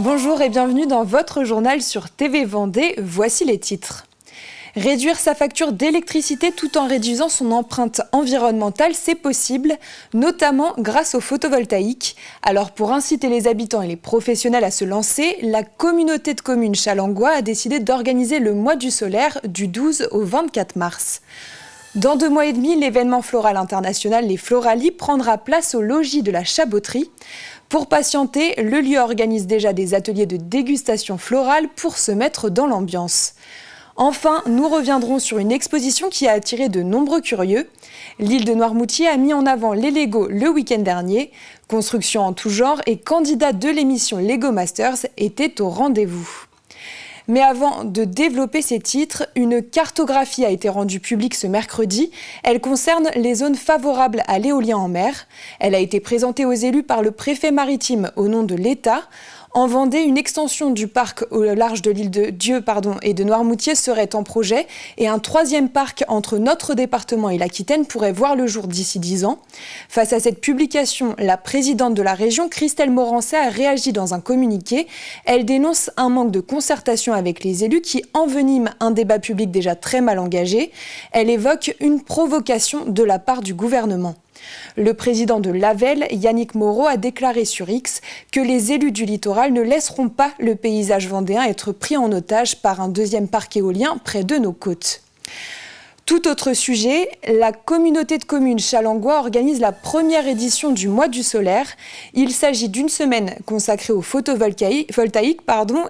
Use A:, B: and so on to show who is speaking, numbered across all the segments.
A: Bonjour et bienvenue dans votre journal sur TV Vendée, voici les titres. Réduire sa facture d'électricité tout en réduisant son empreinte environnementale, c'est possible, notamment grâce au photovoltaïque. Alors pour inciter les habitants et les professionnels à se lancer, la communauté de communes Challengois a décidé d'organiser le mois du solaire du 12 au 24 mars. Dans 2 mois et demi, l'événement floral international Les Floralies prendra place au logis de la Chaboterie. Pour patienter, le lieu organise déjà des ateliers de dégustation florale pour se mettre dans l'ambiance. Enfin, nous reviendrons sur une exposition qui a attiré de nombreux curieux. L'île de Noirmoutier a mis en avant les Lego le week-end dernier. Construction en tout genre et candidats de l'émission Lego Masters étaient au rendez-vous. Mais avant de développer ces titres, une cartographie a été rendue publique ce mercredi. Elle concerne les zones favorables à l'éolien en mer. Elle a été présentée aux élus par le préfet maritime au nom de l'État. En Vendée, une extension du parc au large de l'île de Dieu et de Noirmoutier serait en projet et un 3e parc entre notre département et l'Aquitaine pourrait voir le jour d'ici 10 ans. Face à cette publication, la présidente de la région, Christelle Morancet, a réagi dans un communiqué. Elle dénonce un manque de concertation avec les élus qui envenime un débat public déjà très mal engagé. Elle évoque une provocation de la part du gouvernement. Le président de l'AVEL, Yannick Moreau, a déclaré sur X que les élus du littoral ne laisseront pas le paysage vendéen être pris en otage par un 2e parc éolien près de nos côtes. Tout autre sujet, la communauté de communes Challengois organise la première édition du mois du solaire. Il s'agit d'une semaine consacrée au photovoltaïque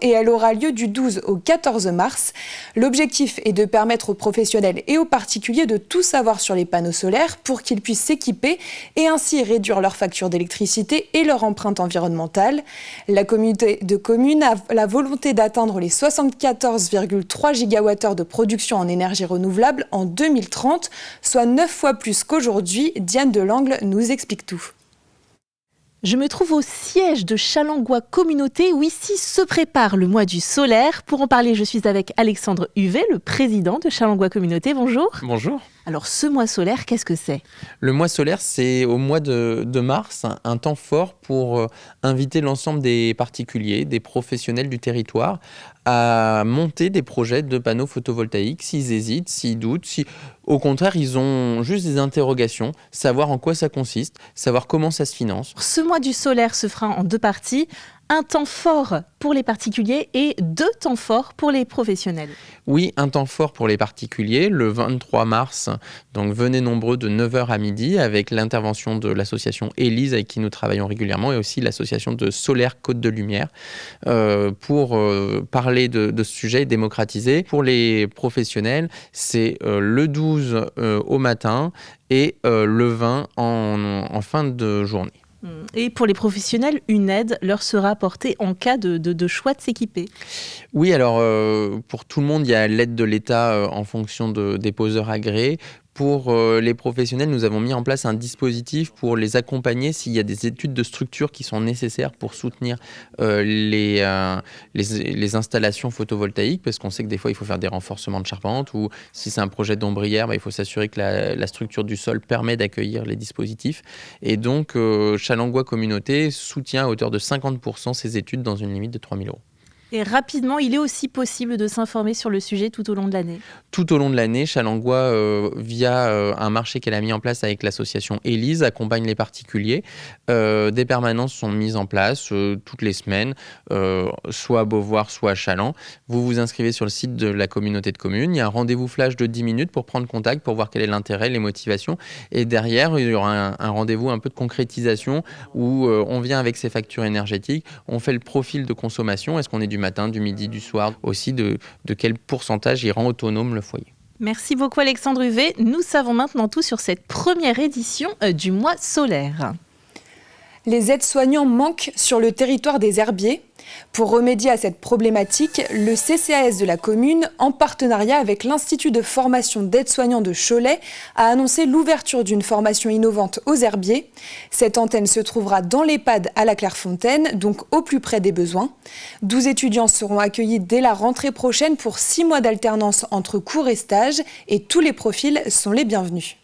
A: et elle aura lieu du 12 au 14 mars. L'objectif est de permettre aux professionnels et aux particuliers de tout savoir sur les panneaux solaires pour qu'ils puissent s'équiper et ainsi réduire leur facture d'électricité et leur empreinte environnementale. La communauté de communes a la volonté d'atteindre les 74,3 gigawattheures de production en énergie renouvelable en 2030, soit 9 fois plus qu'aujourd'hui. Diane Delangle nous explique tout.
B: Je me trouve au siège de Challengois Communauté où ici se prépare le mois du solaire. Pour en parler, je suis avec Alexandre Huvet, le président de Challengois Communauté. Bonjour.
C: Bonjour.
B: Alors ce mois solaire, qu'est-ce que c'est ?
C: Le mois solaire, c'est au mois de mars, un temps fort pour inviter l'ensemble des particuliers, des professionnels du territoire à monter des projets de panneaux photovoltaïques s'ils hésitent, s'ils doutent, si au contraire ils ont juste des interrogations, savoir en quoi ça consiste, savoir comment ça se finance.
B: Ce mois du solaire se fera en 2 parties. Un temps fort pour les particuliers et 2 temps forts pour les professionnels.
C: Oui, un temps fort pour les particuliers, le 23 mars, donc venez nombreux de 9h à midi avec l'intervention de l'association Élise avec qui nous travaillons régulièrement et aussi l'association de Solaire Côte de Lumière pour parler de ce sujet et démocratiser. Pour les professionnels, c'est le 12 au matin et le 20 en fin de journée.
B: Et pour les professionnels, une aide leur sera apportée en cas de choix de s'équiper.
C: Oui, alors pour tout le monde, il y a l'aide de l'État en fonction des poseurs agréés. Pour les professionnels, nous avons mis en place un dispositif pour les accompagner s'il y a des études de structure qui sont nécessaires pour soutenir les installations photovoltaïques, parce qu'on sait que des fois, il faut faire des renforcements de charpente ou si c'est un projet d'ombrière, il faut s'assurer que la structure du sol permet d'accueillir les dispositifs. Et donc, Challengois Communauté soutient à hauteur de 50% ces études dans une limite de 3 000 €.
B: Et rapidement, il est aussi possible de s'informer sur le sujet tout au long de l'année.
C: Tout au long de l'année, Challengois, via un marché qu'elle a mis en place avec l'association Élise, accompagne les particuliers. Des permanences sont mises en place toutes les semaines, soit à Beauvoir, soit à Chaland. Vous vous inscrivez sur le site de la communauté de communes. Il y a un rendez-vous flash de 10 minutes pour prendre contact, pour voir quel est l'intérêt, les motivations. Et derrière, il y aura un rendez-vous un peu de concrétisation où on vient avec ses factures énergétiques, on fait le profil de consommation. Est-ce qu'on est du matin, du midi, du soir, aussi de quel pourcentage il rend autonome le foyer.
B: Merci beaucoup Alexandre Huvet. Nous savons maintenant tout sur cette première édition du mois solaire.
A: Les aides-soignants manquent sur le territoire des Herbiers. Pour remédier à cette problématique, le CCAS de la commune, en partenariat avec l'Institut de formation d'aides-soignants de Cholet, a annoncé l'ouverture d'une formation innovante aux Herbiers. Cette antenne se trouvera dans l'EHPAD à la Clairefontaine, donc au plus près des besoins. 12 étudiants seront accueillis dès la rentrée prochaine pour 6 mois d'alternance entre cours et stages, et tous les profils sont les bienvenus.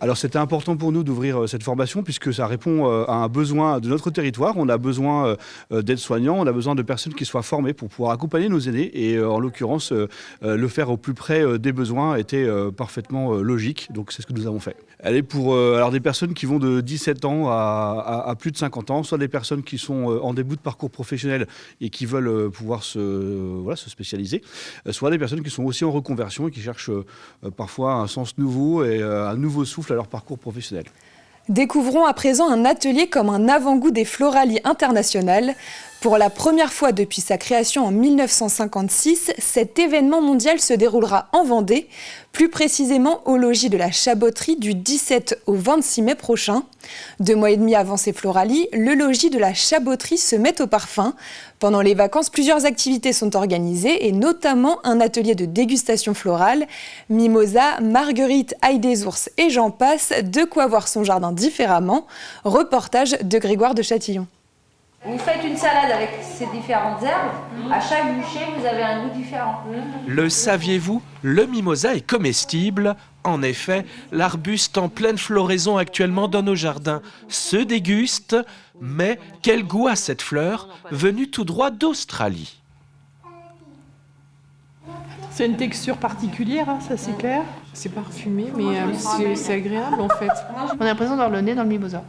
D: Alors c'était important pour nous d'ouvrir cette formation puisque ça répond à un besoin de notre territoire. On a besoin d'aides-soignants, on a besoin de personnes qui soient formées pour pouvoir accompagner nos aînés. Et en l'occurrence, le faire au plus près des besoins était parfaitement logique. Donc c'est ce que nous avons fait. Elle est pour alors des personnes qui vont de 17 ans à plus de 50 ans, soit des personnes qui sont en début de parcours professionnel et qui veulent pouvoir se spécialiser, soit des personnes qui sont aussi en reconversion et qui cherchent parfois un sens nouveau et un nouveau souffle à leur parcours professionnel.
A: Découvrons à présent un atelier comme un avant-goût des Floralies internationales. Pour la première fois depuis sa création en 1956, cet événement mondial se déroulera en Vendée, plus précisément au logis de la Chaboterie du 17 au 26 mai prochain. 2 mois et demi avant ces Floralies, le logis de la Chaboterie se met au parfum. Pendant les vacances, plusieurs activités sont organisées et notamment un atelier de dégustation florale. Mimosa, marguerite, ail des ours et j'en passe, de quoi voir son jardin différemment. Reportage de Grégoire de Châtillon.
E: Vous faites une salade avec ces différentes herbes, à chaque bouchée, vous avez un goût différent.
F: Le saviez-vous, le mimosa est comestible. En effet, l'arbuste en pleine floraison actuellement dans nos jardins se déguste. Mais quel goût a cette fleur venue tout droit d'Australie?
G: C'est une texture particulière, hein, ça c'est clair. C'est parfumé, mais c'est agréable en fait.
H: On a l'impression d'avoir le nez dans le mimosa.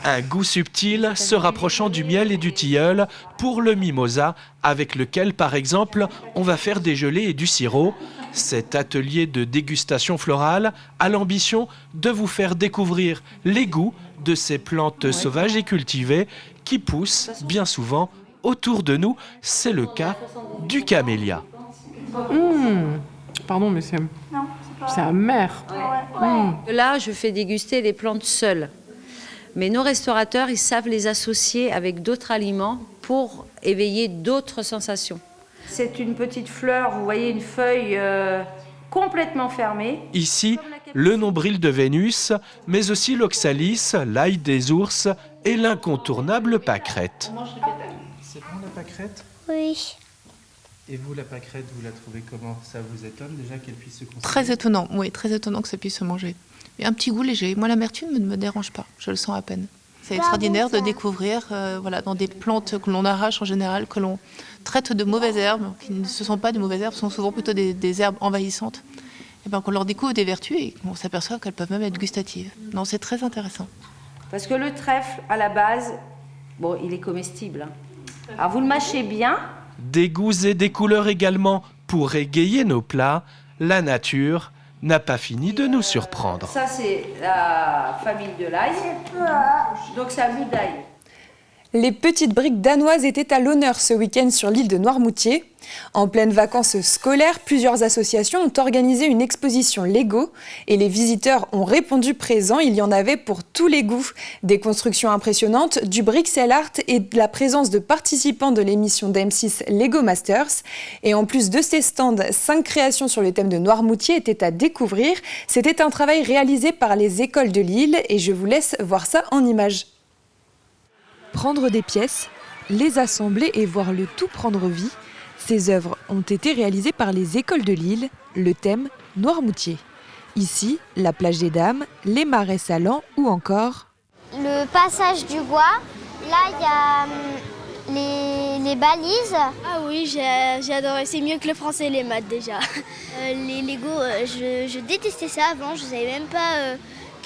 F: Un goût subtil se rapprochant du miel et du tilleul pour le mimosa, avec lequel par exemple on va faire des gelées et du sirop. Cet atelier de dégustation florale a l'ambition de vous faire découvrir les goûts de ces plantes sauvages et cultivées qui poussent bien souvent autour de nous. C'est le cas du camélia.
G: Pardon, mais c'est amer.
E: Là, je fais déguster les plantes seules. Mais nos restaurateurs, ils savent les associer avec d'autres aliments pour éveiller d'autres sensations. C'est une petite fleur, vous voyez une feuille complètement fermée.
F: Ici, le nombril de Vénus, mais aussi l'oxalis, l'ail des ours et l'incontournable pâquerette.
I: C'est bon la pâquerette?
H: Oui.
I: Et vous, la pâquerette, vous la trouvez comment? Ça vous étonne déjà qu'elle puisse se consommer?
H: Très étonnant, oui, très étonnant que ça puisse se manger. Et un petit goût léger. Moi, l'amertume ne me dérange pas, je le sens à peine. C'est extraordinaire de découvrir dans des plantes que l'on arrache en général, que l'on traite de mauvaises herbes, qui ne sont pas de mauvaises herbes, sont souvent plutôt des herbes envahissantes. Et bien qu'on leur découvre des vertus et on s'aperçoit qu'elles peuvent même être gustatives. Non, c'est très intéressant.
E: Parce que le trèfle, à la base, bon, il est comestible. Alors vous le mâchez bien.
F: Des goûts et des couleurs également pour égayer nos plats. La nature n'a pas fini de nous surprendre.
E: Ça, c'est la famille de l'ail. Donc, c'est un goût d'ail.
A: Les petites briques danoises étaient à l'honneur ce week-end sur l'île de Noirmoutier. En pleine vacances scolaires, plusieurs associations ont organisé une exposition Lego et les visiteurs ont répondu présents. Il y en avait pour tous les goûts. Des constructions impressionnantes, du Brixel Art et de la présence de participants de l'émission d'M6 Lego Masters. Et en plus de ces stands, 5 créations sur le thème de Noirmoutier étaient à découvrir. C'était un travail réalisé par les écoles de l'île et je vous laisse voir ça en images. Prendre des pièces, les assembler et voir le tout prendre vie. Ces œuvres ont été réalisées par les écoles de Lille, le thème Noirmoutier. Ici, la plage des Dames, les marais salants ou encore...
J: Le passage du bois, là il y a les balises.
K: Ah oui, j'ai adoré, c'est mieux que le français et les maths déjà. Les Lego, je détestais ça avant, je ne savais même pas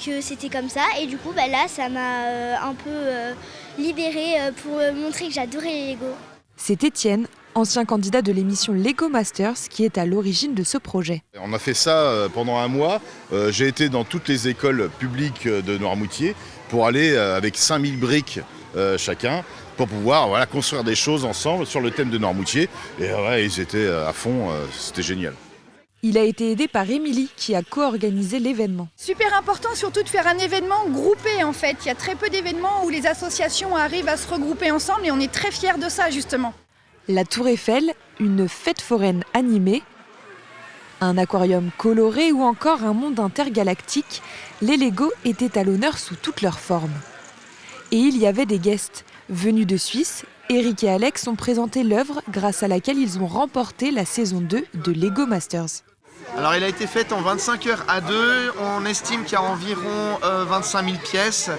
K: que c'était comme ça. Et du coup, là, ça m'a un peu libérée pour montrer que j'adorais les Lego.
A: C'est Étienne, ancien candidat de l'émission Lego Masters, qui est à l'origine de ce projet.
L: On a fait ça pendant un mois. J'ai été dans toutes les écoles publiques de Noirmoutier pour aller avec 5000 briques chacun pour pouvoir construire des choses ensemble sur le thème de Noirmoutier. Et ils étaient à fond, c'était génial.
A: Il a été aidé par Émilie qui a co-organisé l'événement.
M: Super important surtout de faire un événement groupé en fait. Il y a très peu d'événements où les associations arrivent à se regrouper ensemble et on est très fiers de ça justement.
A: La Tour Eiffel, une fête foraine animée, un aquarium coloré ou encore un monde intergalactique, les Lego étaient à l'honneur sous toutes leurs formes. Et il y avait des guests venus de Suisse. Eric et Alex ont présenté l'œuvre grâce à laquelle ils ont remporté la saison 2 de Lego Masters.
N: Alors elle a été faite en 25 heures à 2, on estime qu'il y a environ 25 000 pièces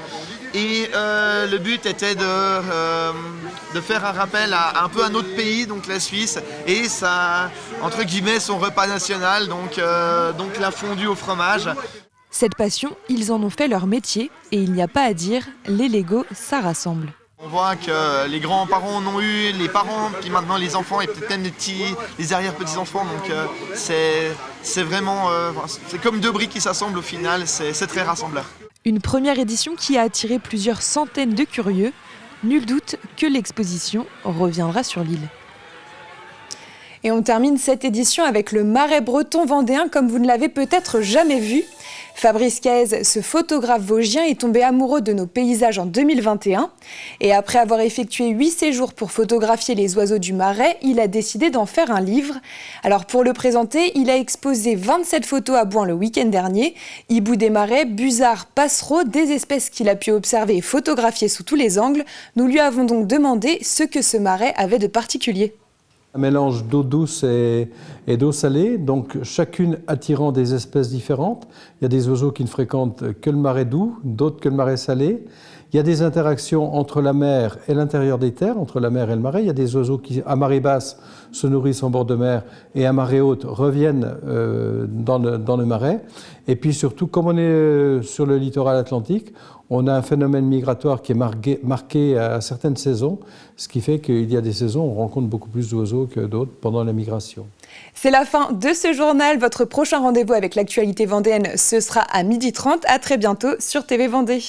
N: et le but était de faire un rappel à un peu à notre pays, donc la Suisse, et ça, entre guillemets, son repas national, donc la fondue au fromage.
A: Cette passion, ils en ont fait leur métier et il n'y a pas à dire, les Legos, ça rassemble.
N: On voit que les grands-parents en ont eu, les parents, puis maintenant les enfants et peut-être même les arrière-petits-enfants. Donc c'est vraiment, c'est comme deux briques qui s'assemblent au final, c'est très rassembleur.
A: Une première édition qui a attiré plusieurs centaines de curieux. Nul doute que l'exposition reviendra sur l'île. Et on termine cette édition avec le Marais breton vendéen comme vous ne l'avez peut-être jamais vu. Fabrice Caez, ce photographe vosgien, est tombé amoureux de nos paysages en 2021. Et après avoir effectué 8 séjours pour photographier les oiseaux du Marais, il a décidé d'en faire un livre. Alors pour le présenter, il a exposé 27 photos à Bouin le week-end dernier. Hibou des marais, busards, passereaux, des espèces qu'il a pu observer et photographier sous tous les angles. Nous lui avons donc demandé ce que ce marais avait de particulier.
O: Un mélange d'eau douce et d'eau salée, donc chacune attirant des espèces différentes. Il y a des oiseaux qui ne fréquentent que le marais doux, d'autres que le marais salé. Il y a des interactions entre la mer et l'intérieur des terres, entre la mer et le marais. Il y a des oiseaux qui, à marée basse, se nourrissent en bord de mer et à marée haute reviennent dans le marais. Et puis surtout, comme on est sur le littoral atlantique, on a un phénomène migratoire qui est marqué à certaines saisons, ce qui fait qu'il y a des saisons où on rencontre beaucoup plus d'oiseaux que d'autres pendant la migration.
A: C'est la fin de ce journal. Votre prochain rendez-vous avec l'actualité vendéenne, ce sera à 12h30. À très bientôt sur TV Vendée.